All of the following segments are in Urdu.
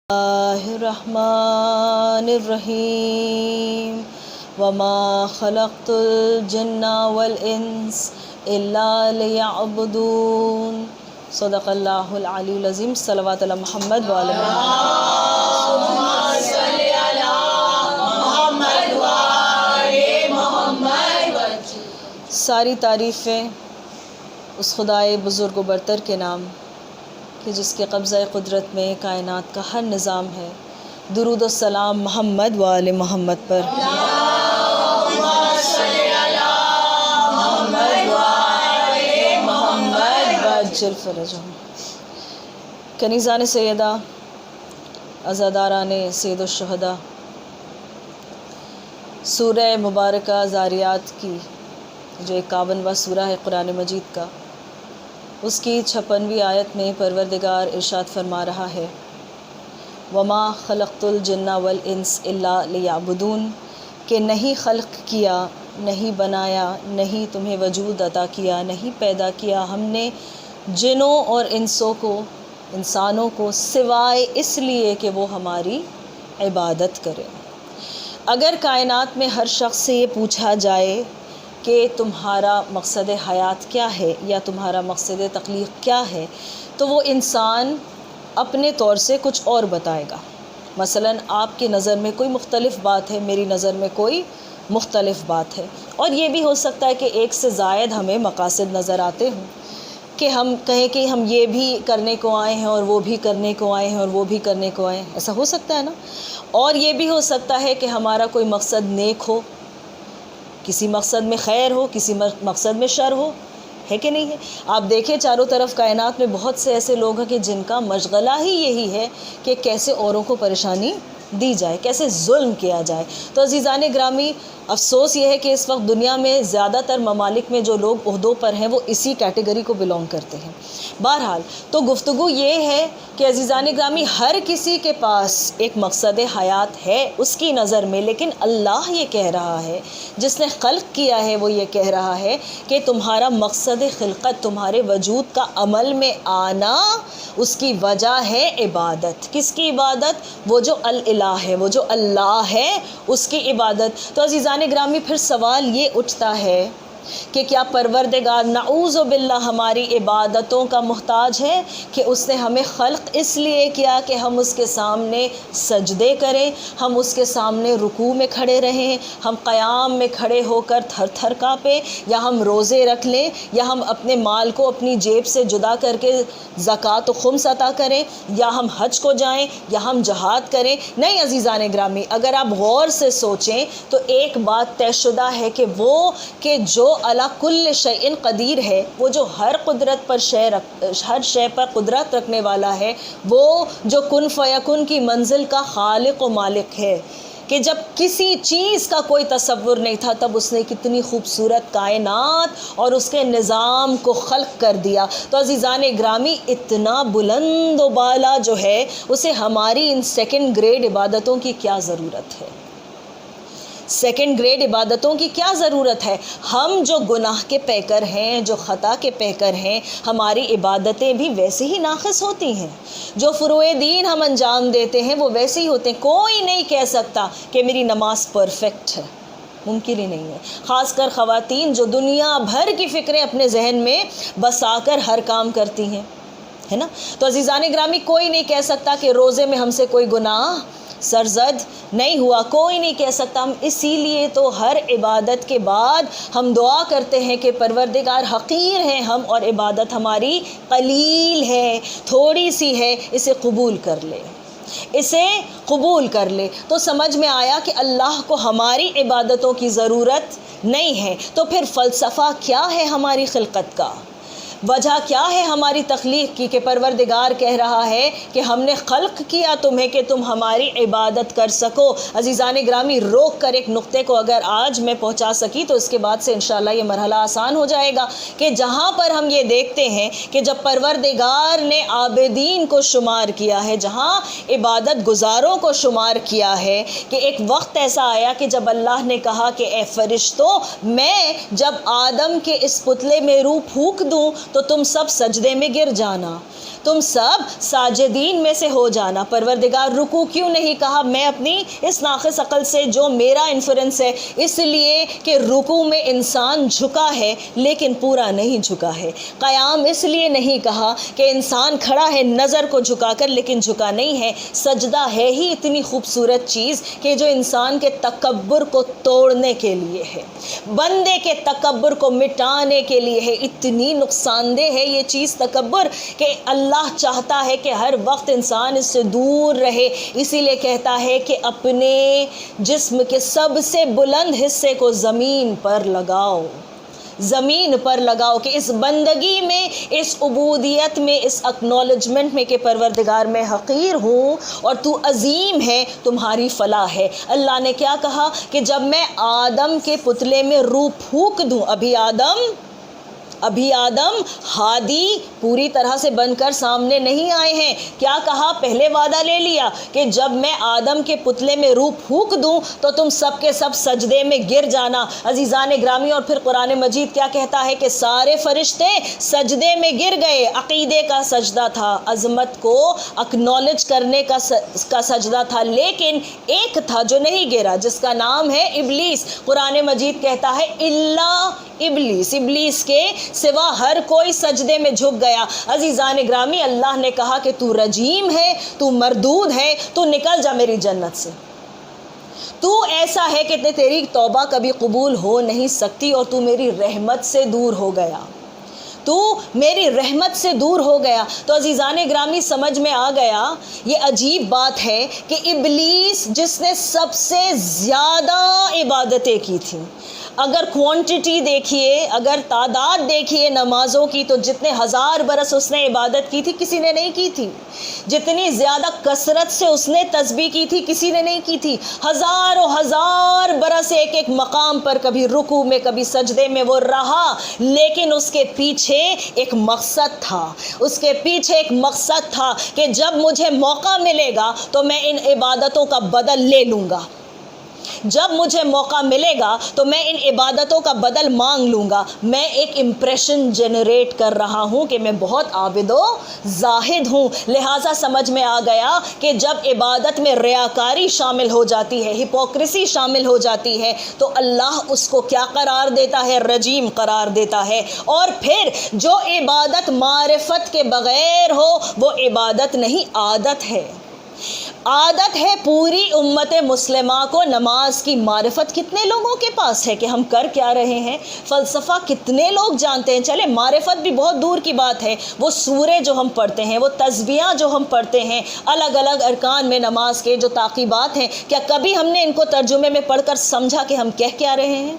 اللہ الرحمن الرحیم وما خلقت الجن والانس الا لیعبدون صدق اللہ العلی العظیم صلوات علی محمد وعلی محمد۔ ساری تعریفیں اس خدائے بزرگ و برتر کے نام کہ جس کے قبضہ قدرت میں کائنات کا ہر نظام ہے۔ درود و سلام محمد و آل محمد پر۔ وعجل فرجہم۔ کنیزان سیدہ، عزاداران سید الشہداء، سورہ مبارکہ ذاریات کی جو 51واں سورہ ہے قرآن مجید کا، اس کی 56ویں آیت میں پروردگار ارشاد فرما رہا ہے وما خلقت الجن والانس الا لیعبدون، کہ نہیں خلق کیا، نہیں بنایا، نہیں تمہیں وجود عطا کیا، نہیں پیدا کیا ہم نے جنوں اور انسانوں کو سوائے اس لیے کہ وہ ہماری عبادت کرے۔ اگر کائنات میں ہر شخص سے یہ پوچھا جائے کہ تمہارا مقصد حیات کیا ہے یا تمہارا مقصد تخلیق کیا ہے، تو وہ انسان اپنے طور سے کچھ اور بتائے گا۔ مثلاً آپ کی نظر میں کوئی مختلف بات ہے، میری نظر میں کوئی مختلف بات ہے، اور یہ بھی ہو سکتا ہے کہ ایک سے زائد ہمیں مقاصد نظر آتے ہوں، کہ ہم کہیں کہ ہم یہ بھی کرنے کو آئے ہیں اور وہ بھی کرنے کو آئے ہیں اور وہ بھی کرنے کو آئے ہیں، ایسا ہو سکتا ہے نا۔ اور یہ بھی ہو سکتا ہے کہ ہمارا کوئی مقصد نیک ہو، کسی مقصد میں خیر ہو، کسی مقصد میں شر ہو، ہے کہ نہیں ہے؟ آپ دیکھیں چاروں طرف کائنات میں بہت سے ایسے لوگ ہیں کہ جن کا مشغلہ ہی یہی ہے کہ کیسے اوروں کو پریشانی دی جائے، کیسے ظلم کیا جائے۔ تو عزیزان گرامی، افسوس یہ ہے کہ اس وقت دنیا میں زیادہ تر ممالک میں جو لوگ عہدوں پر ہیں وہ اسی کیٹیگری کو بلونگ کرتے ہیں۔ بہرحال تو گفتگو یہ ہے کہ عزیزان گرامی، ہر کسی کے پاس ایک مقصد حیات ہے اس کی نظر میں، لیکن اللہ یہ کہہ رہا ہے، جس نے خلق کیا ہے وہ یہ کہہ رہا ہے کہ تمہارا مقصد خلقت، تمہارے وجود کا عمل میں آنا، اس کی وجہ ہے عبادت۔ کس کی عبادت؟ وہ جو الالہ ہے، وہ جو اللہ ہے، اس کی عبادت۔ تو عزیزان گرامی، پھر سوال یہ اٹھتا ہے کہ کیا پروردگار نعوذ باللہ ہماری عبادتوں کا محتاج ہے، کہ اس نے ہمیں خلق اس لیے کیا کہ ہم اس کے سامنے سجدے کریں، ہم اس کے سامنے رکوع میں کھڑے رہیں، ہم قیام میں کھڑے ہو کر تھر تھر کانپیں، یا ہم روزے رکھ لیں، یا ہم اپنے مال کو اپنی جیب سے جدا کر کے زکوٰۃ و خمس عطا کریں، یا ہم حج کو جائیں، یا ہم جہاد کریں؟ نہیں عزیزان گرامی، اگر آپ غور سے سوچیں تو ایک بات طے شدہ ہے کہ وہ کہ جو علی کل شیء قدیر ہے، وہ جو ہر شے پر قدرت رکھنے والا ہے، وہ جو کن فیکن کی منزل کا خالق و مالک ہے، کہ جب کسی چیز کا کوئی تصور نہیں تھا تب اس نے کتنی خوبصورت کائنات اور اس کے نظام کو خلق کر دیا۔ تو عزیزان گرامی، اتنا بلند و بالا جو ہے، اسے ہماری ان سیکنڈ گریڈ عبادتوں کی کیا ضرورت ہے؟ سیکنڈ گریڈ عبادتوں کی کیا ضرورت ہے؟ ہم جو گناہ کے پیکر ہیں، جو خطا کے پیکر ہیں، ہماری عبادتیں بھی ویسے ہی ناقص ہوتی ہیں، جو فروع دین ہم انجام دیتے ہیں وہ ویسے ہی ہوتے ہیں۔ کوئی نہیں کہہ سکتا کہ میری نماز پرفیکٹ ہے، ممکن ہی نہیں ہے۔ خاص کر خواتین جو دنیا بھر کی فکریں اپنے ذہن میں بسا کر ہر کام کرتی ہیں، ہے نا۔ تو عزیزان گرامی، کوئی نہیں کہہ سکتا کہ روزے میں ہم سے کوئی گناہ سرزد نہیں ہوا، کوئی نہیں کہہ سکتا۔ ہم اسی لیے تو ہر عبادت کے بعد ہم دعا کرتے ہیں کہ پروردگار، حقیر ہیں ہم اور عبادت ہماری قلیل ہے، تھوڑی سی ہے، اسے قبول کر لے، اسے قبول کر لے۔ تو سمجھ میں آیا کہ اللہ کو ہماری عبادتوں کی ضرورت نہیں ہے۔ تو پھر فلسفہ کیا ہے ہماری خلقت کا؟ وجہ کیا ہے ہماری تخلیق کی، کہ پروردگار کہہ رہا ہے کہ ہم نے خلق کیا تمہیں کہ تم ہماری عبادت کر سکو۔ عزیزان گرامی، روک کر ایک نقطے کو اگر آج میں پہنچا سکی تو اس کے بعد سے انشاءاللہ یہ مرحلہ آسان ہو جائے گا، کہ جہاں پر ہم یہ دیکھتے ہیں کہ جب پروردگار نے عابدین کو شمار کیا ہے، جہاں عبادت گزاروں کو شمار کیا ہے، کہ ایک وقت ایسا آیا کہ جب اللہ نے کہا کہ اے فرشتوں، میں جب آدم کے اس پتلے میں روح پھونک دوں تو تم سب سجدے میں گر جانا۔ تم سب ساجدین میں سے ہو جانا۔ پروردگار رکوع کیوں نہیں کہا؟ میں اپنی اس ناقص عقل سے جو میرا انفرنس ہے، اس لیے کہ رکوع میں انسان جھکا ہے لیکن پورا نہیں جھکا ہے۔ قیام اس لیے نہیں کہا کہ انسان کھڑا ہے نظر کو جھکا کر لیکن جھکا نہیں ہے۔ سجدہ ہے ہی اتنی خوبصورت چیز کہ جو انسان کے تکبر کو توڑنے کے لیے ہے، بندے کے تکبر کو مٹانے کے لیے ہے۔ اتنی نقصان دہ ہے یہ چیز تکبر کہ اللہ چاہتا ہے کہ ہر وقت انسان اس سے دور رہے، اسی لیے کہتا ہے کہ اپنے جسم کے سب سے بلند حصے کو زمین پر لگاؤ، زمین پر لگاؤ، کہ اس بندگی میں، اس عبودیت میں، اس اکنالجمنٹ میں کہ پروردگار میں حقیر ہوں اور تو عظیم ہے، تمہاری فلاح ہے۔ اللہ نے کیا کہا کہ جب میں آدم کے پتلے میں روح پھونک دوں، ابھی آدم ہادی پوری طرح سے بن کر سامنے نہیں آئے ہیں، کیا کہا؟ پہلے وعدہ لے لیا کہ جب میں آدم کے پتلے میں روح پھونک دوں تو تم سب کے سب سجدے میں گر جانا۔ عزیزان گرامی، اور پھر قرآن مجید کیا کہتا ہے کہ سارے فرشتے سجدے میں گر گئے۔ عقیدے کا سجدہ تھا، عظمت کو اکنالج کرنے کا سجدہ تھا، لیکن ایک تھا جو نہیں گرا، جس کا نام ہے ابلیس۔ قرآن مجید کہتا ہے الا ابلیس کے سوا ہر کوئی سجدے میں جھک گیا۔ عزیزان گرامی، اللہ نے کہا کہ تو رجیم ہے، تو مردود ہے، تو نکل جا میری جنت سے، تو ایسا ہے کہ تیری توبہ کبھی قبول ہو نہیں سکتی اور تو میری رحمت سے دور ہو گیا، تو میری رحمت سے دور ہو گیا۔ تو عزیزان گرامی، سمجھ میں آ گیا یہ عجیب بات ہے کہ ابلیس جس نے سب سے زیادہ عبادتیں کی تھیں، اگر کوانٹٹی دیکھیے، اگر تعداد دیکھیے نمازوں کی، تو جتنے ہزار برس اس نے عبادت کی تھی کسی نے نہیں کی تھی۔ جتنی زیادہ کثرت سے اس نے تسبیح کی تھی کسی نے نہیں کی تھی۔ ہزار برس ایک مقام پر، کبھی رکوع میں کبھی سجدے میں وہ رہا، لیکن اس کے پیچھے ایک مقصد تھا، اس کے پیچھے ایک مقصد تھا کہ جب مجھے موقع ملے گا تو میں ان عبادتوں کا بدل لے لوں گا، جب مجھے موقع ملے گا تو میں ان عبادتوں کا بدل مانگ لوں گا۔ میں ایک امپریشن جنریٹ کر رہا ہوں کہ میں بہت عابد و زاہد ہوں، لہٰذا سمجھ میں آ گیا کہ جب عبادت میں ریاکاری شامل ہو جاتی ہے، ہپوکریسی شامل ہو جاتی ہے، تو اللہ اس کو کیا قرار دیتا ہے؟ رجیم قرار دیتا ہے۔ اور پھر جو عبادت معرفت کے بغیر ہو وہ عبادت نہیں، عادت ہے، عادت ہے۔ پوری امت مسلمہ کو نماز کی معرفت کتنے لوگوں کے پاس ہے کہ ہم کر کیا رہے ہیں؟ فلسفہ کتنے لوگ جانتے ہیں؟ چلے معرفت بھی بہت دور کی بات ہے، وہ سورے جو ہم پڑھتے ہیں، وہ تسبیحاں جو ہم پڑھتے ہیں، الگ الگ ارکان میں نماز کے جو تعقیبات ہیں، کیا کبھی ہم نے ان کو ترجمے میں پڑھ کر سمجھا کہ ہم کہہ کیا رہے ہیں؟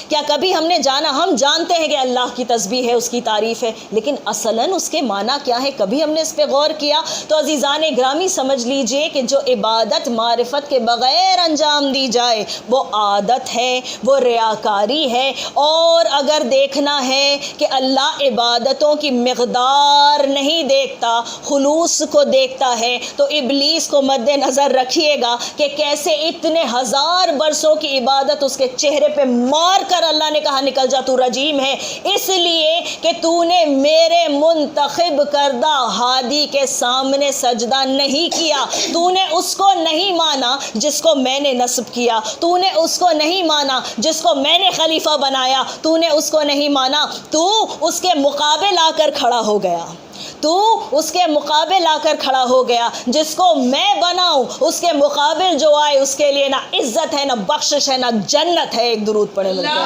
کیا کبھی ہم نے جانا؟ ہم جانتے ہیں کہ اللہ کی تسبیح ہے، اس کی تعریف ہے، لیکن اصلاً اس کے معنی کیا ہے؟ کبھی ہم نے اس پہ غور کیا؟ تو عزیزان گرامی، سمجھ لیجئے کہ جو عبادت معرفت کے بغیر انجام دی جائے وہ عادت ہے، وہ ریاکاری ہے۔ اور اگر دیکھنا ہے کہ اللہ عبادتوں کی مقدار نہیں دیکھتا، خلوص کو دیکھتا ہے، تو ابلیس کو مد نظر رکھیے گا کہ کیسے اتنے ہزار برسوں کی عبادت اس کے چہرے پہ مار کر اللہ نے کہا نکل جا، تو رجیم ہے، اس لیے کہ تو نے میرے منتخب کردہ ہادی کے سامنے سجدہ نہیں کیا، تو نے اس کو نہیں مانا جس کو میں نے نصب کیا، تو نے اس کو نہیں مانا جس کو میں نے خلیفہ بنایا، تو نے اس کو نہیں مانا، تو اس کے مقابل آ کر کھڑا ہو گیا، تو اس کے مقابل آ کر کھڑا ہو گیا۔ جس کو میں بناؤں اس کے مقابل جو آئے اس کے لیے نہ عزت ہے، نہ بخشش ہے، نہ جنت ہے۔ ایک درود پڑھے مل کر۔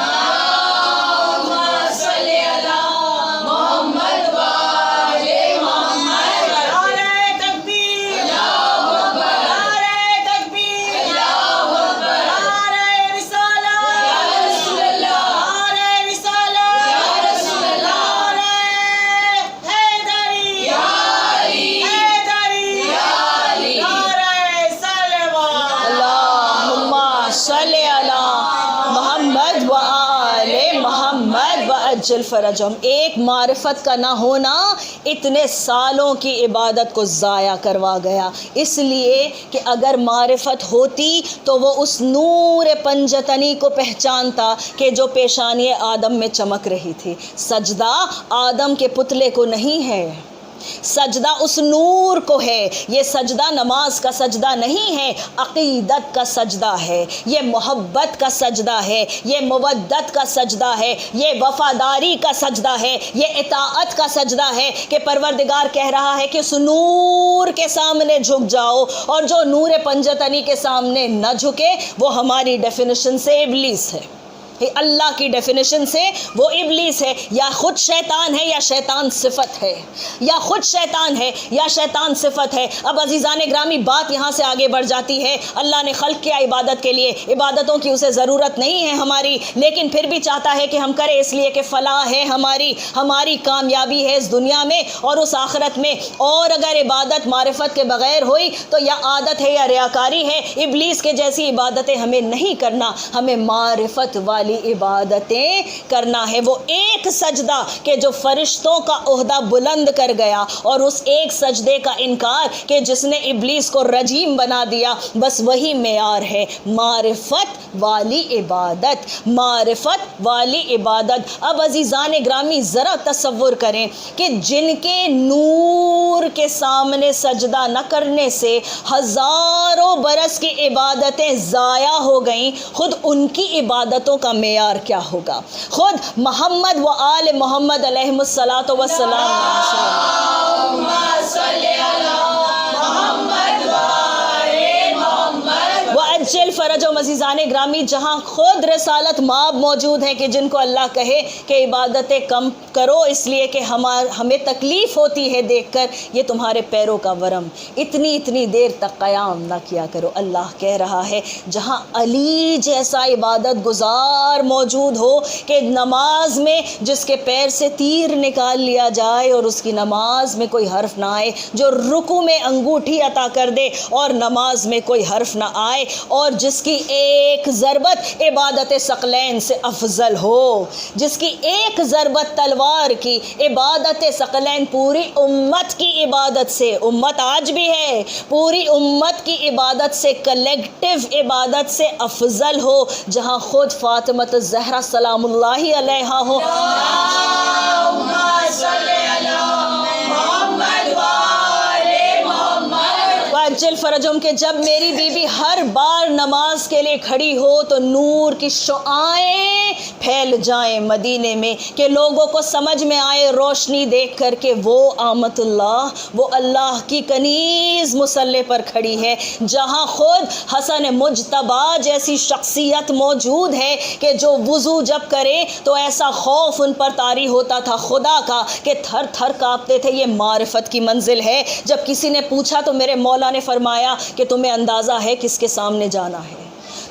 عجل فرجہم۔ ایک معرفت کا نہ ہونا اتنے سالوں کی عبادت کو ضائع کروا گیا، اس لیے کہ اگر معرفت ہوتی تو وہ اس نور پنجتنی کو پہچانتا کہ جو پیشانی آدم میں چمک رہی تھی۔ سجدہ آدم کے پتلے کو نہیں ہے، سجدہ اس نور کو ہے. یہ سجدہ نماز کا سجدہ نہیں ہے، عقیدت کا سجدہ ہے، یہ محبت کا سجدہ ہے، یہ مودت کا سجدہ ہے، یہ وفاداری کا سجدہ ہے، یہ اطاعت کا سجدہ ہے کہ پروردگار کہہ رہا ہے کہ اس نور کے سامنے جھک جاؤ، اور جو نور پنجتنی کے سامنے نہ جھکے وہ ہماری ڈیفینیشن سے ابلیس ہے، اللہ کی ڈیفینیشن سے وہ ابلیس ہے. یا خود شیطان ہے یا شیطان صفت ہے، یا خود شیطان ہے یا شیطان صفت ہے. اب عزیزان گرامی بات یہاں سے آگے بڑھ جاتی ہے. اللہ نے خلق کیا عبادت کے لیے، عبادتوں کی اسے ضرورت نہیں ہے ہماری، لیکن پھر بھی چاہتا ہے کہ ہم کریں اس لیے کہ فلاح ہے ہماری کامیابی ہے اس دنیا میں اور اس آخرت میں. اور اگر عبادت معرفت کے بغیر ہوئی تو یا عادت ہے یا ریاکاری ہے. ابلیس کے جیسی عبادتیں ہمیں نہیں کرنا، ہمیں معرفت والی عبادتیں کرنا ہے. وہ ایک سجدہ کہ جو فرشتوں کا عہدہ بلند کر گیا، اور اس ایک سجدے کا انکار کہ جس نے ابلیس کو رجیم بنا دیا، بس وہی معیار ہے معرفت والی عبادت، معرفت والی عبادت. اب عزیزان گرامی ذرا تصور کریں کہ جن کے نور کے سامنے سجدہ نہ کرنے سے ہزاروں برس کی عبادتیں ضائع ہو گئیں، خود ان کی عبادتوں کا معیار کیا ہوگا؟ خود محمد و آل محمد علیہ الصلاۃ والسلام وعجل فرجهم. عزیزان گرامی جہاں خود رسالت مآب موجود ہے کہ جن کو اللہ کہے کہ عبادتیں کم کرو اس لیے کہ ہمیں تکلیف ہوتی ہے دیکھ کر یہ تمہارے پیروں کا ورم، اتنی دیر تک قیام نہ کیا کرو. اللہ کہہ رہا ہے جہاں علی جیسا عبادت گزار موجود ہو کہ نماز میں جس کے پیر سے تیر نکال لیا جائے اور اس کی نماز میں کوئی حرف نہ آئے، جو رکوع میں انگوٹھی عطا کر دے اور نماز میں کوئی حرف نہ آئے، اور جس کی ایک ضربت عبادت ثقلین سے افضل ہو، جس کی ایک ضربت تلوار کی عبادت ثقلین پوری امت کی عبادت سے، امت آج بھی ہے، پوری امت کی عبادت سے، کلیکٹیو عبادت سے افضل ہو، جہاں خود فاطمہ الزہرا سلام اللہ علیہا ہو. عجل فرجم کہ جب میری بی بی ہر بار نماز کے لیے کھڑی ہو تو نور کی شعاعیں پھیل جائیں مدینے میں، کہ لوگوں کو سمجھ میں آئے روشنی دیکھ کر کہ وہ آمت اللہ، وہ اللہ کی کنیز مصلی پر کھڑی ہے. جہاں خود حسن مجتبی جیسی شخصیت موجود ہے کہ جو وضو جب کرے تو ایسا خوف ان پر طاری ہوتا تھا خدا کا کہ تھر تھر کانپتے تھے. یہ معرفت کی منزل ہے. جب کسی نے پوچھا تو میرے مولا نے فرمایا کہ تمہیں اندازہ ہے کس کے سامنے جانا ہے،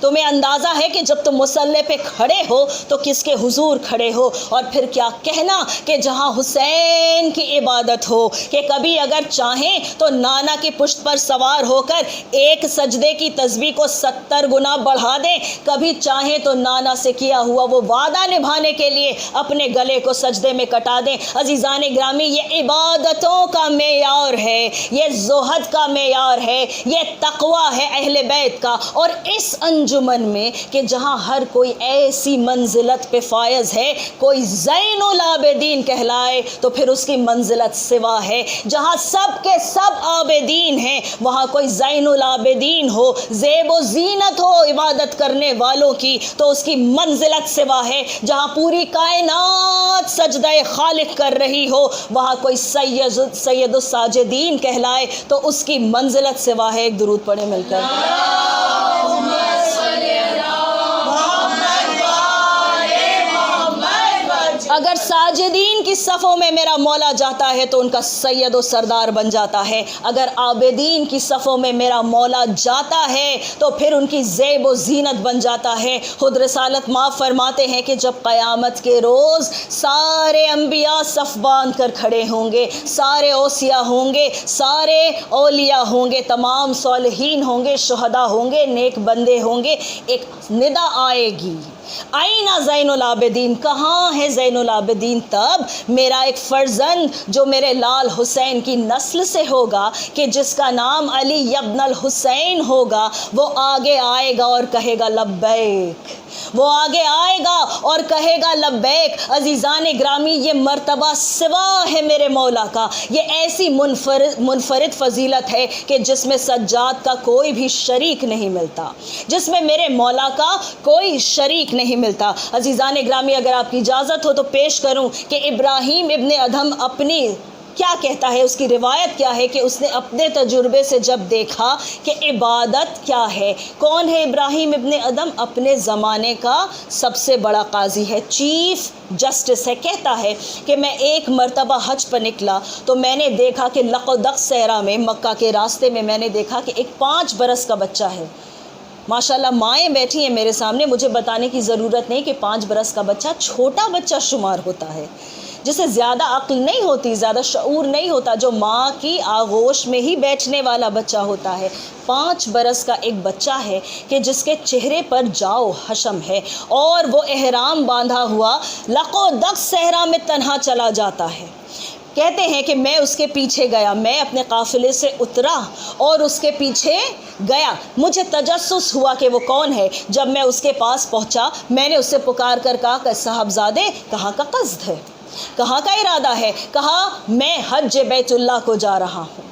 تمہیں اندازہ ہے کہ جب تم مصلی پہ کھڑے ہو تو کس کے حضور کھڑے ہو. اور پھر کیا کہنا کہ جہاں حسین کی عبادت ہو کہ کبھی اگر چاہیں تو نانا کی پشت پر سوار ہو کر ایک سجدے کی تسبیح کو 70 گنا بڑھا دیں، کبھی چاہیں تو نانا سے کیا ہوا وہ وعدہ نبھانے کے لیے اپنے گلے کو سجدے میں کٹا دیں. عزیزان گرامی یہ عبادتوں کا معیار ہے، یہ زہد کا معیار ہے، یہ تقوی ہے اہل بیت کا. اور اس انجمن میں کہ جہاں ہر کوئی ایسی منزلت پہ فائز ہے، کوئی زین العابدین کہلائے تو پھر اس کی منزلت سوا ہے. جہاں سب کے سب عابدین ہیں وہاں کوئی زین العابدین ہو، زیب و زینت ہو عبادت کرنے والوں کی تو اس کی منزلت سوا ہے. جہاں پوری کائنات سجدہ خالق کر رہی ہو وہاں کوئی سید الساجدین کہلائے تو اس کی منزلت سوا ہے. ایک درود پڑھیں مل کر. اگر ساجدین کی صفوں میں میرا مولا جاتا ہے تو ان کا سید و سردار بن جاتا ہے، اگر عابدین کی صفوں میں میرا مولا جاتا ہے تو پھر ان کی زیب و زینت بن جاتا ہے. خود رسالت مآب فرماتے ہیں کہ جب قیامت کے روز سارے انبیاء صف باندھ کر کھڑے ہوں گے، سارے اوصیاء ہوں گے، سارے اولیاء ہوں گے، تمام صالحین ہوں گے، شہداء ہوں گے، نیک بندے ہوں گے، ایک ندا آئے گی، آئینہ زین العابدین، کہاں ہے زین العابدین؟ تب میرا ایک فرزند جو میرے لال حسین کی نسل سے ہوگا کہ جس کا نام علی ابن الحسین ہوگا، وہ آگے آئے گا اور کہے گا لبیک. وہ آگے آئے گا اور کہے گا لبیک۔ عزیزان گرامی، یہ مرتبہ سوا ہے میرے مولا کا، یہ ایسی منفرد فضیلت ہے کہ جس میں سجاد کا کوئی بھی شریک نہیں ملتا، جس میں میرے مولا کا کوئی شریک نہیں ملتا۔ عزیزان گرامی، اگر آپ کی اجازت ہو تو پیش کروں کہ ابراہیم ابن ادھم اپنی کیا کہتا ہے، اس کی روایت کیا ہے کہ اس نے اپنے تجربے سے جب دیکھا کہ عبادت کیا ہے۔ کون ہے ابراہیم ابن ادھم؟ اپنے زمانے کا سب سے بڑا قاضی ہے، چیف جسٹس ہے۔ کہتا ہے کہ میں ایک مرتبہ حج پر نکلا تو میں نے دیکھا کہ لقدق صحرا میں، مکہ کے راستے میں، میں نے دیکھا کہ ایک 5 برس کا بچہ ہے۔ ماشاءاللہ مائیں بیٹھی ہیں میرے سامنے، مجھے بتانے کی ضرورت نہیں کہ 5 برس کا بچہ چھوٹا بچہ شمار ہوتا ہے، جسے زیادہ عقل نہیں ہوتی، زیادہ شعور نہیں ہوتا، جو ماں کی آغوش میں ہی بیٹھنے والا بچہ ہوتا ہے۔ 5 برس کا ایک بچہ ہے کہ جس کے چہرے پر جاؤ حشم ہے، اور وہ احرام باندھا ہوا لقدق صحرا میں تنہا چلا جاتا ہے۔ کہتے ہیں کہ میں اس کے پیچھے گیا، میں اپنے قافلے سے اترا اور اس کے پیچھے گیا۔ مجھے تجسس ہوا کہ وہ کون ہے۔ جب میں اس کے پاس پہنچا، میں نے اس سے پکار کر کہا کہ صاحبزادے، کہاں کا قصد ہے، کہاں کا ارادہ ہے؟ کہا میں حج بیت اللہ کو جا رہا ہوں،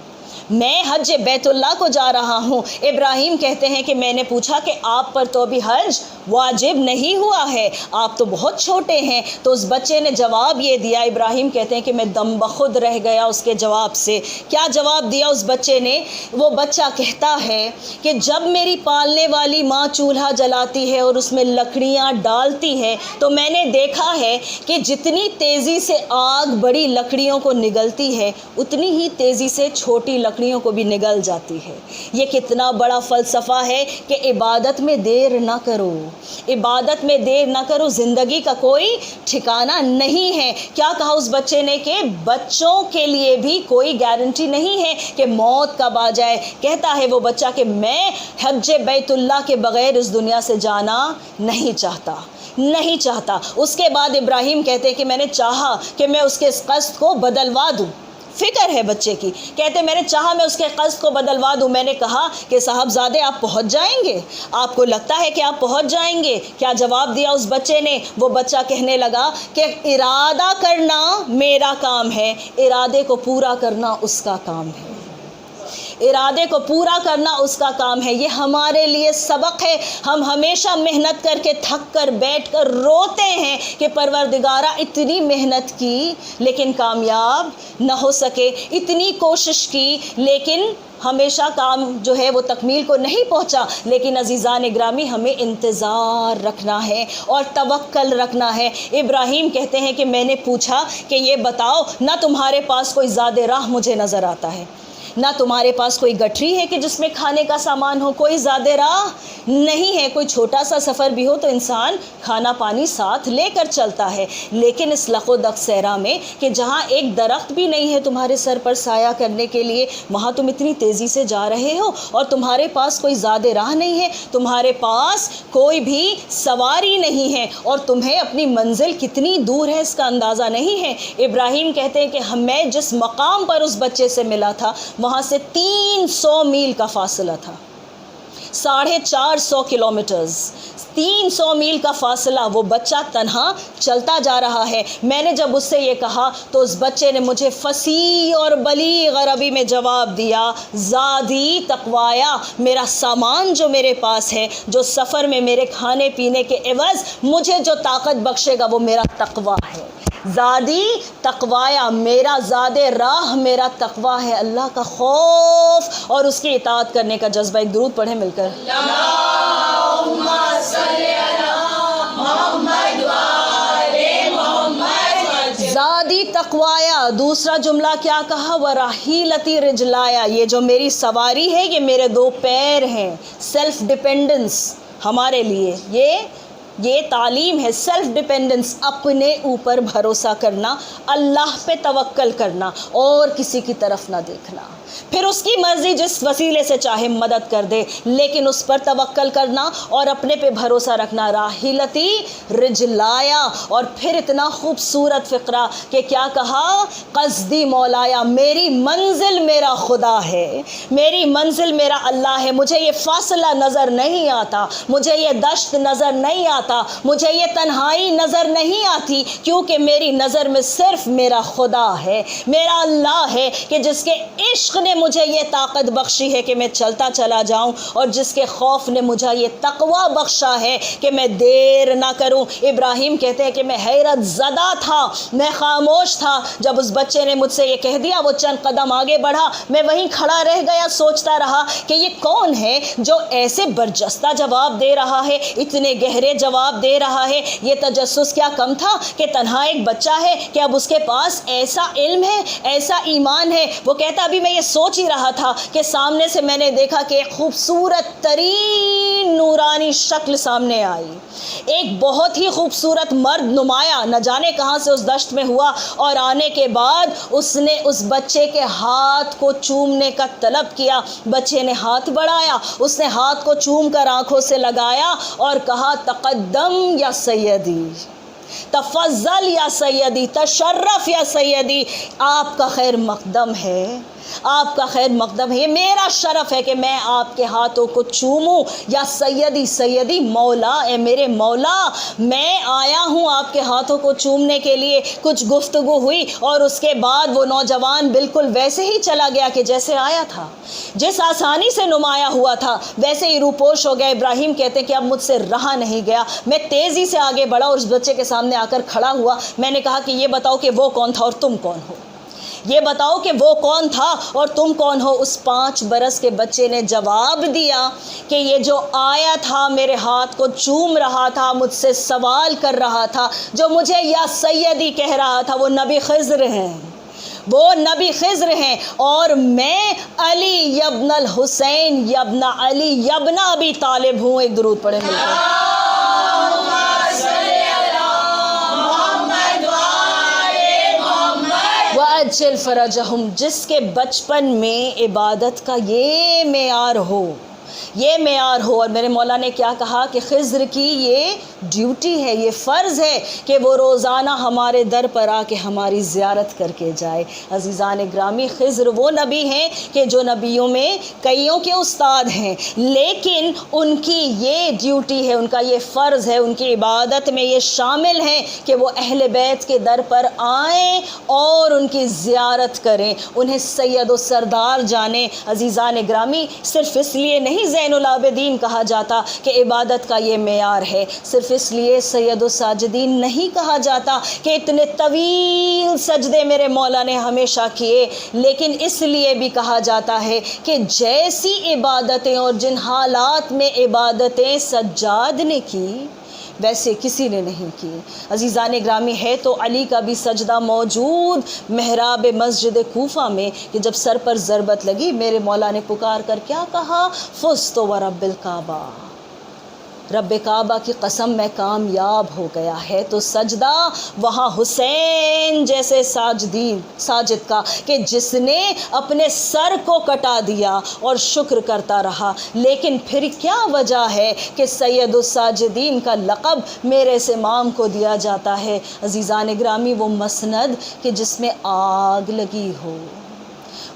میں حج بیت اللہ کو جا رہا ہوں۔ ابراہیم کہتے ہیں کہ میں نے پوچھا کہ آپ پر تو ابھی حج واجب نہیں ہوا ہے، آپ تو بہت چھوٹے ہیں۔ تو اس بچے نے جواب یہ دیا، ابراہیم کہتے ہیں کہ میں دم بخود رہ گیا اس کے جواب سے۔ کیا جواب دیا اس بچے نے؟ وہ بچہ کہتا ہے کہ جب میری پالنے والی ماں چولہا جلاتی ہے اور اس میں لکڑیاں ڈالتی ہے تو میں نے دیکھا ہے کہ جتنی تیزی سے آگ بڑی لکڑیوں کو نگلتی ہے، اتنی ہی تیزی سے چھوٹی لکڑیوں کو بھی نگل جاتی ہے۔ یہ کتنا بڑا فلسفہ ہے کہ عبادت میں دیر نہ کرو، عبادت میں دیر نہ کرو، زندگی کا کوئی ٹھکانہ نہیں ہے۔ کیا کہا اس بچے نے کہ بچوں کے لیے بھی کوئی گارنٹی نہیں ہے کہ موت کب آ جائے۔ کہتا ہے وہ بچہ کہ میں حج بیت اللہ کے بغیر اس دنیا سے جانا نہیں چاہتا، نہیں چاہتا۔ اس کے بعد ابراہیم کہتے کہ میں نے چاہا کہ میں اس کے اس قصد کو بدلوا دوں، فکر ہے بچے کی، کہتے میں نے چاہا میں اس کے قصد کو بدلوا دوں۔ میں نے کہا کہ صاحبزادے آپ پہنچ جائیں گے، آپ کو لگتا ہے کہ آپ پہنچ جائیں گے؟ کیا جواب دیا اس بچے نے؟ وہ بچہ کہنے لگا کہ ارادہ کرنا میرا کام ہے، ارادے کو پورا کرنا اس کا کام ہے، ارادے کو پورا کرنا اس کا کام ہے۔ یہ ہمارے لیے سبق ہے۔ ہم ہمیشہ محنت کر کے تھک کر بیٹھ کر روتے ہیں کہ پروردگارہ اتنی محنت کی لیکن کامیاب نہ ہو سکے، اتنی کوشش کی لیکن ہمیشہ کام جو ہے وہ تکمیل کو نہیں پہنچا۔ لیکن عزیزان گرامی، ہمیں انتظار رکھنا ہے اور توکل رکھنا ہے۔ ابراہیم کہتے ہیں کہ میں نے پوچھا کہ یہ بتاؤ، نہ تمہارے پاس کوئی زاد راہ مجھے نظر آتا ہے، نہ تمہارے پاس کوئی گٹھری ہے کہ جس میں کھانے کا سامان ہو، کوئی زیادہ راہ نہیں ہے۔ کوئی چھوٹا سا سفر بھی ہو تو انسان کھانا پانی ساتھ لے کر چلتا ہے، لیکن اس لقدق صحرا میں کہ جہاں ایک درخت بھی نہیں ہے تمہارے سر پر سایہ کرنے کے لیے، وہاں تم اتنی تیزی سے جا رہے ہو اور تمہارے پاس کوئی زیادہ راہ نہیں ہے، تمہارے پاس کوئی بھی سواری نہیں ہے، اور تمہیں اپنی منزل کتنی دور ہے اس کا اندازہ نہیں ہے۔ ابراہیم کہتے ہیں کہ میں جس مقام پر اس بچے سے ملا تھا وہاں سے 300 میل کا فاصلہ تھا، 450 کلومیٹرز، 300 میل کا فاصلہ۔ وہ بچہ تنہا چلتا جا رہا ہے۔ میں نے جب اس سے یہ کہا تو اس بچے نے مجھے فصیح اور بلیغ عربی میں جواب دیا، زادی تقوایا، میرا سامان جو میرے پاس ہے، جو سفر میں میرے کھانے پینے کے عوض مجھے جو طاقت بخشے گا، وہ میرا تقوی ہے۔ زادی تقوایا، میرا زاد راہ میرا تقوی ہے، اللہ کا خوف اور اس کی اطاعت کرنے کا جذبہ۔ ایک درود پڑھیں مل کر، اللہم صلی علی محمد وآل محمد۔ زادی تقوایا، دوسرا جملہ کیا کہا؟ وراحیلتی رجلایا، یہ جو میری سواری ہے یہ میرے 2 پیر ہیں۔ سیلف ڈیپینڈنس ہمارے لیے یہ تعلیم ہے، سیلف ڈیپینڈنس، اپنے اوپر بھروسہ کرنا، اللہ پہ توکل کرنا اور کسی کی طرف نہ دیکھنا، پھر اس کی مرضی جس وسیلے سے چاہے مدد کر دے، لیکن اس پر توکل کرنا اور اپنے پہ بھروسہ رکھنا۔ راحلتی رجلایا، اور پھر اتنا خوبصورت فقرہ کہ کیا کہا؟ قصدی مولایا، میری منزل میرا خدا ہے، میری منزل میرا اللہ ہے۔ مجھے یہ فاصلہ نظر نہیں آتا، مجھے یہ دشت نظر نہیں آتا، آتا، مجھے یہ تنہائی نظر نہیں آتی، کیونکہ میری نظر میں صرف میرا خدا ہے، میرا اللہ ہے، کہ جس کے عشق نے مجھے یہ طاقت بخشی ہے کہ میں چلتا چلا جاؤں، اور جس کے خوف نے مجھے یہ تقوی بخشا ہے کہ میں دیر نہ کروں۔ ابراہیم کہتے ہیں کہ میں حیرت زدہ تھا، میں خاموش تھا جب اس بچے نے مجھ سے یہ کہہ دیا۔ وہ چند قدم آگے بڑھا، میں وہیں کھڑا رہ گیا، سوچتا رہا کہ یہ کون ہے جو ایسے برجستہ جواب دے رہا ہے، اتنے گہرے جواب دے رہا ہے۔ یہ تجسس کیا کم تھا کہ تنہا ایک بچہ ہے کہ اب اس کے پاس ایسا علم ہے، ایسا ایمان ہے۔ وہ کہتا ابھی میں یہ سوچ ہی رہا تھا کہ سامنے سے میں نے دیکھا کہ ایک خوبصورت ترین نورانی شکل سامنے آئی، ایک بہت ہی خوبصورت مرد نمایاں، نہ جانے کہاں سے اس دشت میں ہوا، اور آنے کے بعد اس نے اس بچے کے ہاتھ کو چومنے کا طلب کیا۔ بچے نے ہاتھ بڑھایا، اس نے ہاتھ کو چوم کر آنکھوں سے لگایا اور کہا تقدم یا سیدی، تفضل یا سیدی، تشرف یا سیدی، آپ کا خیر مقدم ہے، آپ کا خیر مقدم ہے، یہ میرا شرف ہے کہ میں آپ کے ہاتھوں کو چوموں۔ یا سیدی، سیدی مولا، اے میرے مولا، میں آیا ہوں آپ کے ہاتھوں کو چومنے کے لیے۔ کچھ گفتگو ہوئی اور اس کے بعد وہ نوجوان بالکل ویسے ہی چلا گیا کہ جیسے آیا تھا، جس آسانی سے نمایاں ہوا تھا ویسے ہی روپوش ہو گیا۔ ابراہیم کہتے ہیں کہ اب مجھ سے رہا نہیں گیا، میں تیزی سے آگے بڑھا اور اس بچے کے سامنے آ کر کھڑا ہوا۔ میں نے کہا کہ یہ بتاؤ کہ وہ کون تھا اور تم کون ہو، یہ بتاؤ کہ وہ کون تھا اور تم کون ہو۔ اس 5 برس کے بچے نے جواب دیا کہ یہ جو آیا تھا، میرے ہاتھ کو چوم رہا تھا، مجھ سے سوال کر رہا تھا، جو مجھے یا سیدی کہہ رہا تھا، وہ نبی خضر ہیں، وہ نبی خضر ہیں، اور میں علی ابن الحسین ابن علی ابن ابی طالب ہوں۔ ایک درود پڑھیں مل کر۔ وَأَجِّلْ فَرَجَهُمْ، جس کے بچپن میں عبادت کا یہ معیار ہو، یہ معیار ہو۔ اور میرے مولا نے کیا کہا کہ خضر کی یہ ڈیوٹی ہے، یہ فرض ہے کہ وہ روزانہ ہمارے در پر آ کے ہماری زیارت کر کے جائے۔ عزیزان گرامی، خضر وہ نبی ہیں کہ جو نبیوں میں کئیوں کے استاد ہیں، لیکن ان کی یہ ڈیوٹی ہے، ان کا یہ فرض ہے، ان کی عبادت میں یہ شامل ہے کہ وہ اہل بیت کے در پر آئیں اور ان کی زیارت کریں، انہیں سید و سردار جانیں۔ عزیزان گرامی، صرف اس لیے نہیں زین العابدین کہا جاتا کہ عبادت کا یہ معیار ہے، صرف اس لیے سید الساجدین نہیں کہا جاتا کہ اتنے طویل سجدے میرے مولا نے ہمیشہ کیے، لیکن اس لیے بھی کہا جاتا ہے کہ جیسی عبادتیں اور جن حالات میں عبادتیں سجاد نے کی ویسے کسی نے نہیں کی۔ عزیزان گرامی، ہے تو علی کا بھی سجدہ موجود محراب مسجد کوفہ میں کہ جب سر پر ضربت لگی میرے مولا نے پکار کر کیا کہا؟ فزت ورب الکعبہ، رب کعبہ کی قسم میں کامیاب ہو گیا ہے۔ تو سجدہ وہاں حسین جیسے ساجد کا کہ جس نے اپنے سر کو کٹا دیا اور شکر کرتا رہا، لیکن پھر کیا وجہ ہے کہ سید الساجدین کا لقب میرے سے امام کو دیا جاتا ہے؟ عزیزان گرامی، وہ مسند کہ جس میں آگ لگی ہو،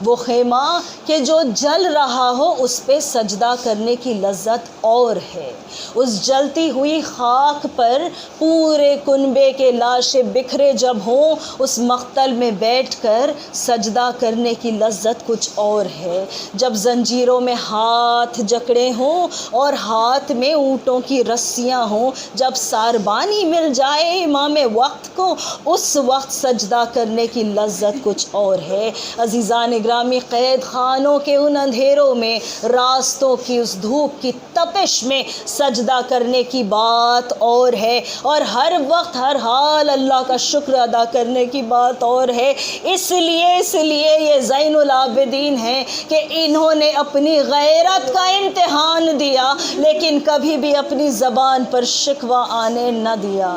وہ خیمہ کہ جو جل رہا ہو، اس پہ سجدہ کرنے کی لذت اور ہے۔ اس جلتی ہوئی خاک پر پورے کنبے کے لاشیں بکھرے جب ہوں، اس مقتل میں بیٹھ کر سجدہ کرنے کی لذت کچھ اور ہے۔ جب زنجیروں میں ہاتھ جکڑے ہوں اور ہاتھ میں اونٹوں کی رسیاں ہوں، جب ساربانی مل جائے امام وقت کو، اس وقت سجدہ کرنے کی لذت کچھ اور ہے۔ عزیزان گرامی، قید خانوں کے ان اندھیروں میں، راستوں کی اس دھوپ کی تپش میں سجدہ کرنے کی بات اور ہے، اور ہر وقت ہر حال اللہ کا شکر ادا کرنے کی بات اور ہے۔ اس لیے یہ زین العابدین ہیں کہ انہوں نے اپنی غیرت کا امتحان دیا، لیکن کبھی بھی اپنی زبان پر شکوہ آنے نہ دیا۔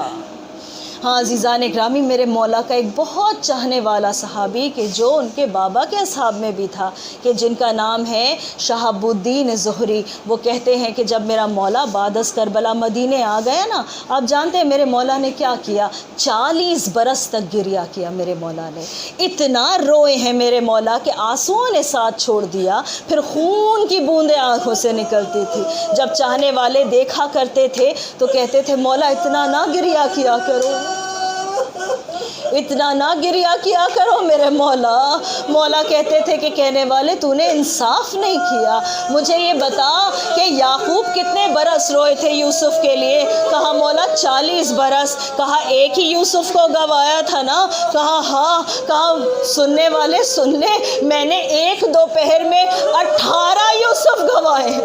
ہاں عزیزان اکرامی، میرے مولا کا ایک بہت چاہنے والا صحابی کہ جو ان کے بابا کے اصحاب میں بھی تھا، کہ جن کا نام ہے شہاب الدین زہری، وہ کہتے ہیں کہ جب میرا مولا بعد از کربلا مدینے آ گیا نا، آپ جانتے ہیں میرے مولا نے کیا کیا؟ 40 برس تک گریہ کیا میرے مولا نے، اتنا روئے ہیں میرے مولا کہ آنسوؤں نے ساتھ چھوڑ دیا، پھر خون کی بوندیں آنکھوں سے نکلتی تھی۔ جب چاہنے والے دیکھا کرتے تھے تو کہتے تھے مولا اتنا نہ گریہ کیا کرو، اتنا نہ گریہ کیا کرو میرے مولا۔ مولا کہتے تھے کہ کہنے والے تو نے انصاف نہیں کیا، مجھے یہ بتا کہ یعقوب کتنے برس روئے تھے یوسف کے لیے؟ کہا مولا 40 برس۔ کہا ایک ہی یوسف کو گوایا تھا نا؟ کہا ہاں۔ کہا سننے والے سن لے، میں نے ایک دوپہر میں 18 یوسف گوائے،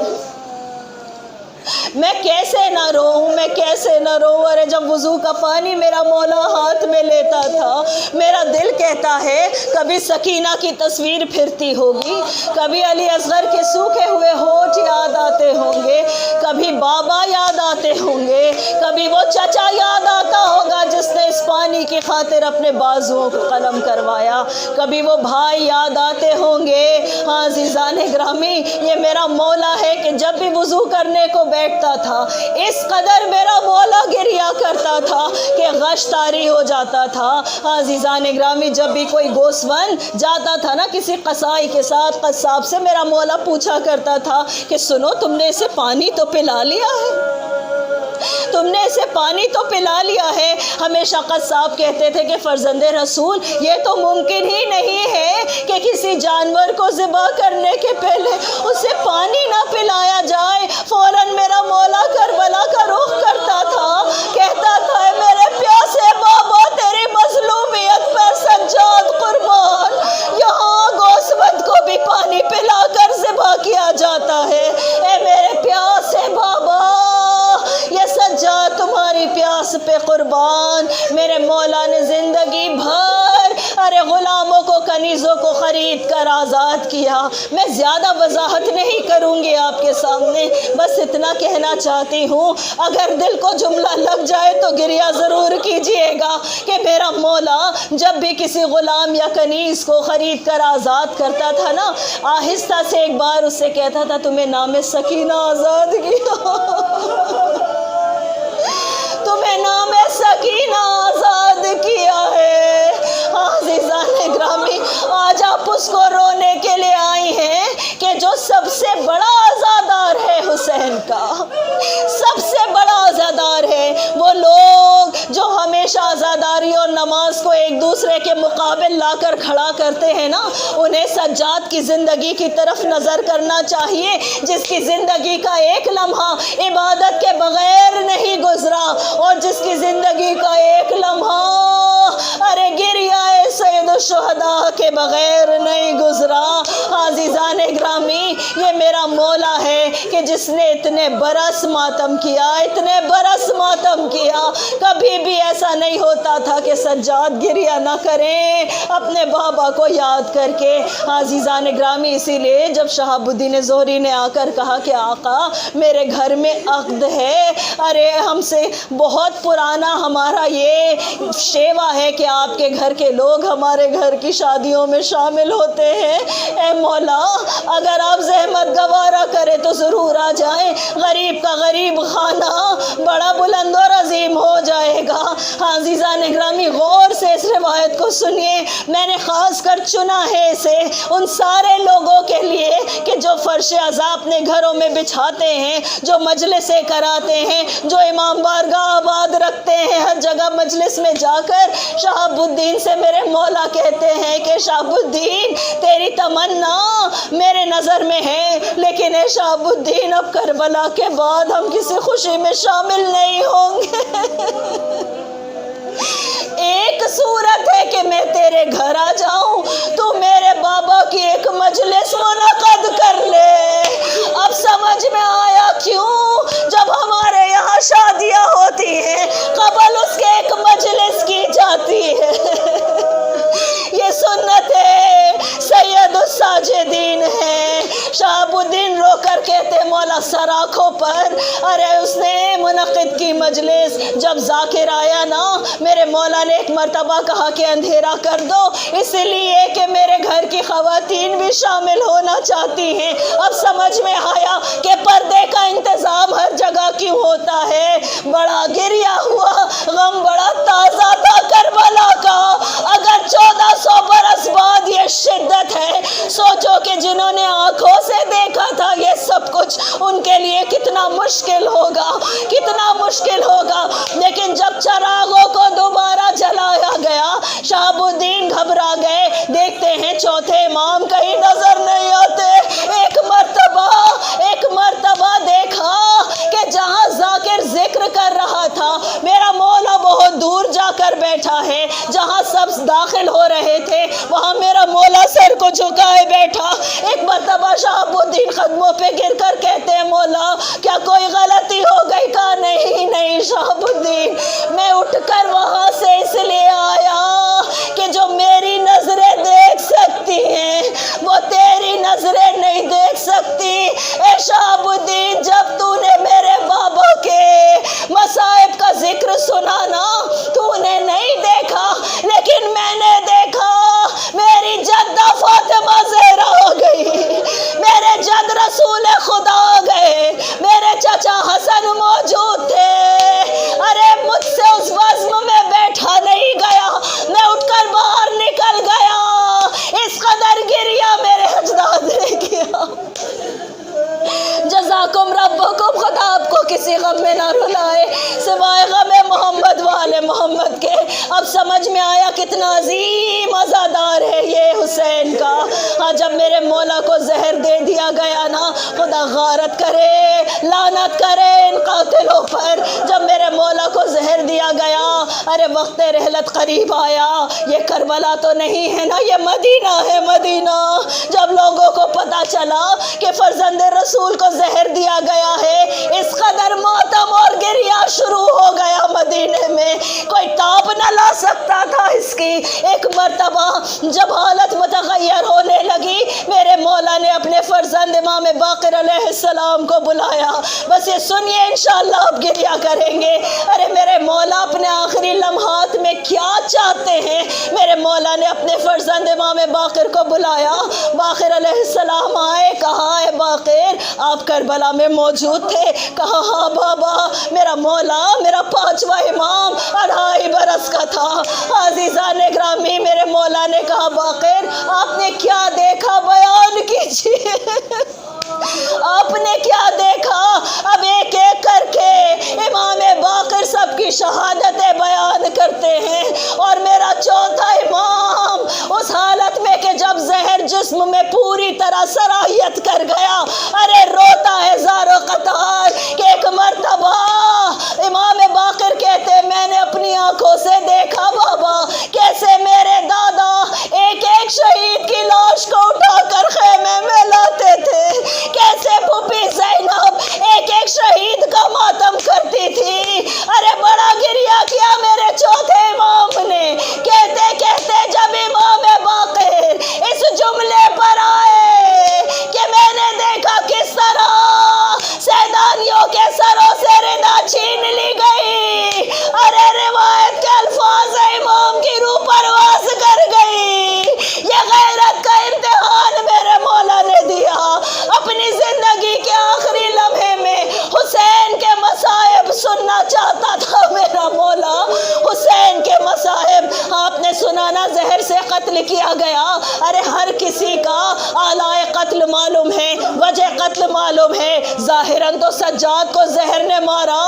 میں کیسے نہ روؤں، میں کیسے نہ روؤں۔ ارے جب وضو کا پانی میرا مولا ہاتھ میں لیتا تھا، میرا دل کہتا ہے کبھی سکینہ کی تصویر پھرتی ہوگی، کبھی علی اصغر کے سوکھے ہوئے ہونٹ یاد آتے ہوں گے، کبھی بابا یاد آتے ہوں گے، کبھی وہ چچا یاد آتا ہوگا جس نے اس پانی کی خاطر اپنے بازوؤں کو قلم کروایا، کبھی وہ بھائی یاد آتے ہوں گے۔ ہاں عزیزان گرامی، یہ میرا مولا ہے کہ جب بھی وضو کرنے کو بیٹھتا تھا اس قدر میرا مولا گریہ کرتا تھا کہ غش طاری ہو جاتا تھا۔ عزیزان گرامی، جب بھی کوئی گوسفند جاتا تھا نا کسی قصائی کے ساتھ، قصاب سے میرا مولا پوچھا کرتا تھا کہ سنو تم نے اسے پانی تو پلا لیا ہے، تم نے اسے پانی تو پلا لیا ہے۔ ہمیشہ قصاب کہتے تھے کہ فرزند رسول یہ تو ممکن ہی نہیں ہے کہ کسی جانور کو ذبح کرنے کے پہلے اسے پانی نہ پلایا جائے۔ فوراً میرا مولا کربلا کا رخ کرتا تھا، کہتا تھا اے میرے پیاسے بابا تیری مظلومیت پر سجاد قربان، یہاں گوسفند کو بھی پانی پلا کر ذبح کیا جاتا ہے۔ اے میرے پیاسے بابا یہ سجاد تمہاری پیاس پہ قربان۔ میرے مولا نے زندگی بھر ارے غلاموں کو، کنیزوں کو خرید کر آزاد کیا۔ میں زیادہ وضاحت نہیں کروں گی آپ کے سامنے، بس اتنا کہنا چاہتی ہوں اگر دل کو جملہ لگ جائے تو گریہ ضرور کیجئے گا کہ میرا مولا جب بھی کسی غلام یا کنیز کو خرید کر آزاد کرتا تھا نا، آہستہ سے ایک بار اسے کہتا تھا تمہیں نام سکینہ آزاد کیا، تمہیں نام سکینہ آزاد کیا ہے۔ عزیزان گرامی، آج آپ اس کو رونے کے لیے آئی ہیں کہ جو سب سے بڑا عزادار ہے حسین کا، سب سے بڑا عزادار ہے۔ وہ لوگ جو ہمیشہ عزاداری اور نماز کو ایک دوسرے کے مقابل لا کر کھڑا کرتے ہیں نا، انہیں سجاد کی زندگی کی طرف نظر کرنا چاہیے، جس کی زندگی کا ایک لمحہ عبادت کے بغیر نہیں گزرا، اور جس کی زندگی کا ایک لمحہ ارے گریہ سید الشہداء کے بغیر نہیں گزرا۔ عزیزان گرامی، یہ میرا مولا ہے کہ جس نے اتنے برس ماتم کیا، اتنے برس ماتم کیا، کبھی بھی ایسا نہیں ہوتا تھا کہ سجاد گریہ نہ کریں اپنے بابا کو یاد کر کے۔ عزیزان گرامی، اسی لیے جب شہاب الدین زہری نے آ کر کہا کہ آقا میرے گھر میں عقد ہے، ارے ہم سے بہت پرانا ہمارا یہ شیوا ہے کہ آپ کے گھر کے لوگ ہمارے گھر کی شادیوں میں شامل ہوتے ہیں، اے مولا اگر آپ زحمت گوارا کرے تو ضرور آ جائیں، غریب کا غریب خانہ بڑا بلند اور عظیم ہو جائے گا۔ عزیزان گرامی، غور سے اس روایت کو سنیے، میں نے خاص کر چنا ہے اسے ان سارے لوگوں کے لیے کہ جو فرش عزا اپنے گھروں میں بچھاتے ہیں، جو مجلسیں کراتے ہیں، جو امام بارگاہ آباد رکھتے ہیں، ہر جگہ مجلس میں جا کر شہاب الدین سے میرے مولا کہتے ہیں کہ شہاب الدین تیری تمنا میرے نظر میں ہے، لیکن اے شہاب الدین اب کربلا کے بعد ہم کسی خوشی میں شامل نہیں ہوں گے۔ ایک صورت ہے کہ میں تیرے گھر آ جاؤں، تو میرے بابا کی ایک مجلس منعقد کر لے۔ اب سمجھ میں آیا کیوں جب ہمارے یہاں شادیاں ہوتی ہیں قبل اس کے ایک مجلس کی جاتی ہے۔ یہ سنت ہے، سید الساجدین ہے۔ شہاب الدین رو کر کہتے مولا سراخوں پر ارے اس نے منعقد کی مجلس، جب ذاکر آیا نا میرے مولا نے ایک مرتبہ کہا کہ اندھیرا کر دو، اس لیے کہ میرے گھر کی خواتین بھی شامل ہونا چاہتی ہیں۔ اب سمجھ میں آیا کہ پردے کا انتظام ہر جگہ کیوں ہوتا ہے۔ بڑا گریہ ہوا، غم بڑا تازہ تھا کربلا کا۔ اگر 1400 برس بعد یہ شدت ہے، سوچو کہ جنہوں نے آنکھوں سے دیکھا تھا یہ سب کچھ، ان کے لیے کتنا مشکل ہوگا، کتنا مشکل ہوگا۔ لیکن جب چراغوں کو دوبارہ جلایا گیا، شہاب الدین گھبرا گئے، دیکھتے ہیں چوتھے امام کہیں نظر نہیں آتے۔ ایک مرتبہ دیکھا کہ جہاں ذاکر ذکر کر رہا تھا میرا مولا بہت دور جا کر بیٹھا ہے، جہاں سب داخل ہو رہے تھے وہاں میرا مولا سر کو جھکائے بیٹھا۔ ایک مرتبہ شہاب الدین قدموں پہ گر کر کہتے ہیں مولا کیا کوئی غلطی ہو گئی؟ کہا نہیں شہاب الدین، میں اٹھ کر وہاں سے اس لیے آیا کہ جو میری نظریں دیکھ سکتی ہیں وہ تیری نظریں نہیں دیکھ سکتی۔ اے شہاب الدین، جب تو نے میرے بابا کے مصائب کا ذکر سنا نا، تو نے نہیں دیکھا لیکن میں نے دیکھا۔ میری جدہ فاطمہ زہرا آ گئی، میرے جد رسول خدا آ گئے، میرے چچا حسن موجود تھے۔ ارے مجھ سے اس بزم میں بیٹھا نہیں گیا، میں اٹھ کر باہر نکل گیا۔ اس قدر گریہ میرے اجداد نے کیا۔ جزاکم ربکم، خدا آپ کو کسی غم میں نہ رلائے سوائے غم محمد والے محمد کے۔ اب سمجھ میں آیا کتنا عظیم عزادار ہے یہ حسین کا۔ ہاں جب میرے مولا کو زہر دے دیا گیا نا، خدا غارت کرے، لعنت کرے ان قاتلوں پر۔ جب میرے مولا کو زہر دیا گیا، ارے وقت رحلت قریب آیا۔ یہ کربلا تو نہیں ہے نا، یہ مدینہ ہے، مدینہ۔ جب لوگوں کو پتا چلا کہ فرزند رسول کو زہر دیا گیا ہے، اس قدر ماتم اور گریہ شروع ہو گیا مدینے میں، کوئی تاب نہ لا سکتا تھا اس کی۔ ایک مرتبہ جب حالت متغیر ہونے لگی، میرے مولا نے اپنے فرزند امام باقر علیہ السلام کو بلایا۔ بس یہ سنیے، انشاءاللہ آپ گریہ کریں گے۔ ارے میرے مولا اپنے آخری لمحات میں کیا چاہتے ہیں؟ میرے مولا نے اپنے فرزند امام باقر کو بلایا۔ باقر علیہ السلام آئے، کہا اے باقر آپ کربلا میں موجود تھے؟ کہا ہاں بابا، میرا مولا میرا 5واں امام 2.5 برس کا تھا۔ عزیزان گرامی، میرے مولا نے کہا باقر آپ نے کیا دیکھا بیان کیجیے، آپ نے کیا دیکھا؟ اب ایک ایک کر کے امام باقر سب کی شہادتیں بیان کرتے ہیں، اور میرا چوتھا امام اس حالت میں کہ جب زہر جسم میں پوری طرح سرایت کر گیا، ارے روتا ہے زار و قطار کہ ایک مرتبہ امام باقر کہتے میں نے اپنی آنکھوں سے دیکھا بابا کیسے میرے دادا ایک ایک شہید کی لاش کو اٹھا کر خیمے میں لاتے تھے، کیسے پھوپھی زینب ایک ایک شہید کا ماتم کرتی تھی۔ ارے بڑا گریہ کیا میرے چوتھے امام نے۔ کہتے کہتے جب امام باقر اس جملے پر آئے کہ میں نے دیکھا کس طرح سیدانیوں کے سروں سے ردا چھین لی گئی، ارے روایت کے الفاظ امام کی روح پرواز کر گئی۔ یہ غیرت کا امتحان میرے مولا نے دیا۔ اپنی زندگی کے آخری لمحے میں حسین کے مصائب سننا چاہتا تھا میرا مولا، حسین کے مصائب۔ آپ نے سنا نا زہر سے قتل کیا گیا، ارے ہر کسی کا آلائے قتل معلوم ہے، وجہ قتل معلوم ہے۔ ظاہراً تو سجاد کو زہر نے مارا،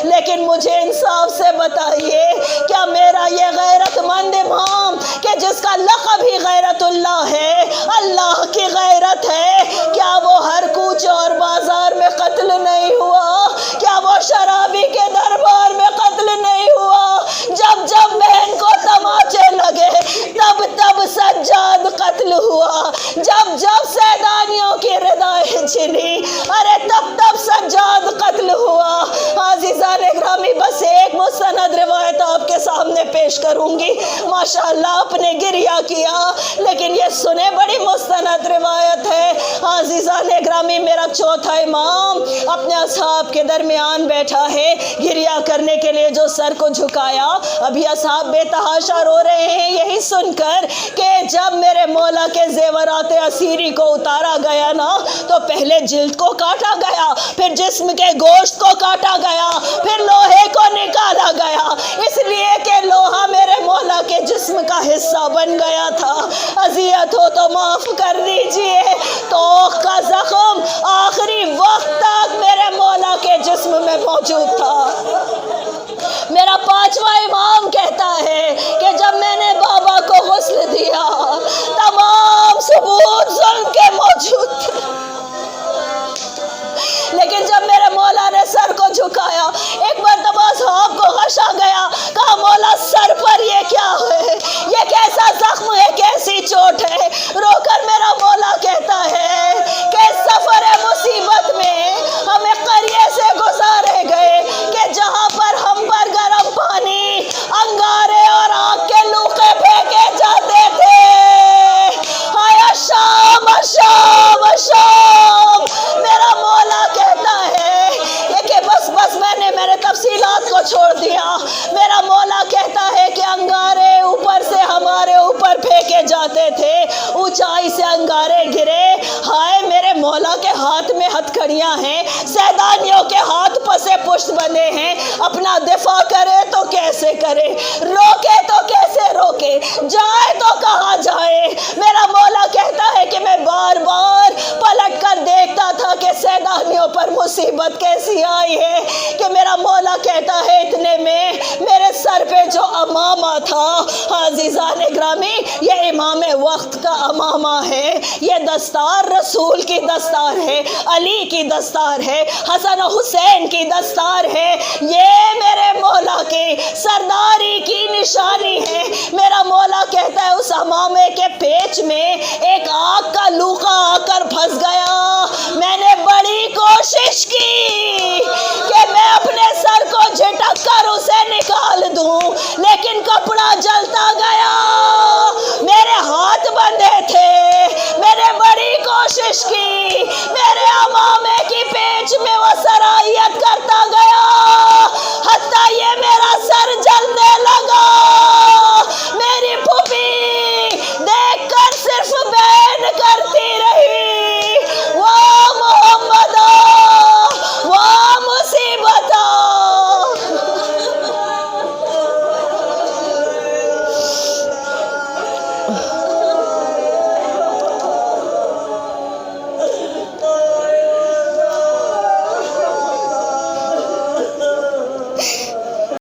لیکن مجھے انصاف سے بتائیے کیا میرا یہ غیرت مند امام کہ جس کا لقب ہی غیرت اللہ ہے، اللہ کی غیرت ہے، کیا وہ ہر کوچے اور بازار میں قتل نہیں ہوا؟ کیا وہ شرابی کے دربار میں قتل نہیں ہوا؟ جب جب بہن کو تماچے لگے تب تب سجاد قتل ہوا، جب جب سیدانیوں کی ردائیں چھنی ارے تب تب سجاد قتل ہوا۔ عزیزان گرامی، بس ایک مستند روایت آپ کے سامنے پیش پیش کروں گی۔ ماشاءاللہ آپ نے گریہ کیا، لیکن یہ سنے بڑی مستند روایت ہے۔ عزیزان گرامی، میرا چوتھا امام اپنے اصحاب کے درمیان بیٹھا ہے، گریہ کرنے کے لیے جو سر کو جھکایا، ابھی اصحاب بے تحاشا رو رہے ہیں یہی سن کر کہ جب میرے مولا کے زیورات اسیری کو اتارا گیا نا تو پہلے جلد کو کاٹا گیا، پھر جسم کے گوشت کو کاٹا گیا، پھر لوہے کو نکالا گیا، اس لیے کہ لوہا میرے مولا کے جسم کا حصہ بن گیا تھا۔ اذیت ہو تو معاف کر دیجئے۔ توق کا زخم آخری وقت تک میرے مولا کے جسم میں موجود تھا۔ میرا پانچواں امام کہتا ہے کہ جب میں نے بابا کو غسل دیا تمام ثبوت ظلم کے موجود تھے، لیکن جب میرے مولا نے سر کو جھکایا ایک مرتبہ اصحاب کو غش آ گیا، کہا مولا سر پر یہ کیا ہے، یہ کیسا زخم ہے، کیسی چوٹ ہے؟ رو کر میرا مولا کہتا ہے کہ سفر مصیبت میں ہمیں قریے سے گزارے گئے کہ جہاں پر ہم پر گرم پانی، انگارے اور آگ کے لوخے پھینکے جاتے تھے۔ آیا شام شام شام، میرا مولا کہتا ہے کہ بس میں نے تفصیلات کو چھوڑ دیا۔ میرا مولا کہتا ہے کہ انگارے اوپر سے ہمارے اوپر پھینکے جاتے تھے، اونچائی سے انگارے گرے، ہائے میرے مولا کے ہاتھ میں ہتھکڑیاں ہیں، سیدانیوں کے ہاتھ پسے پشت بندے ہیں، اپنا دفاع کرے تو کیسے کرے، روکے تو کیسے روکے، جائے تو کہاں جائے؟ میرا مولا کہتا ہے کہ میں بار بار پلٹ کر دیکھتا تھا کہ سیدانیوں پر مصیبت کیسی آئی ہے، کہ میرا مولا کہتا ہے اتنے میں میرے سر پہ جو امامہ تھا، عزیزان گرامی یہ امام وقت کا امامہ ہے، یہ دستار رسول کی دستار ہے، علی کی دستار ہے، حسن و حسین کی دستار ہے، یہ میرے مولا کی سرداری کی نشانی ہے۔ میرا مولا کہتا ہے اس امامے کے پیچ میں ایک آگ کا لوخا آ کر پھنس گیا، میں نے بڑی کوشش کی کہ میں اپنے سر کو جھٹک کر اسے نکال دوں، لیکن کپڑا جلتا گیا، میرے ہاتھ بندھے تھے، میں نے بڑی کوشش کی، میرے امامے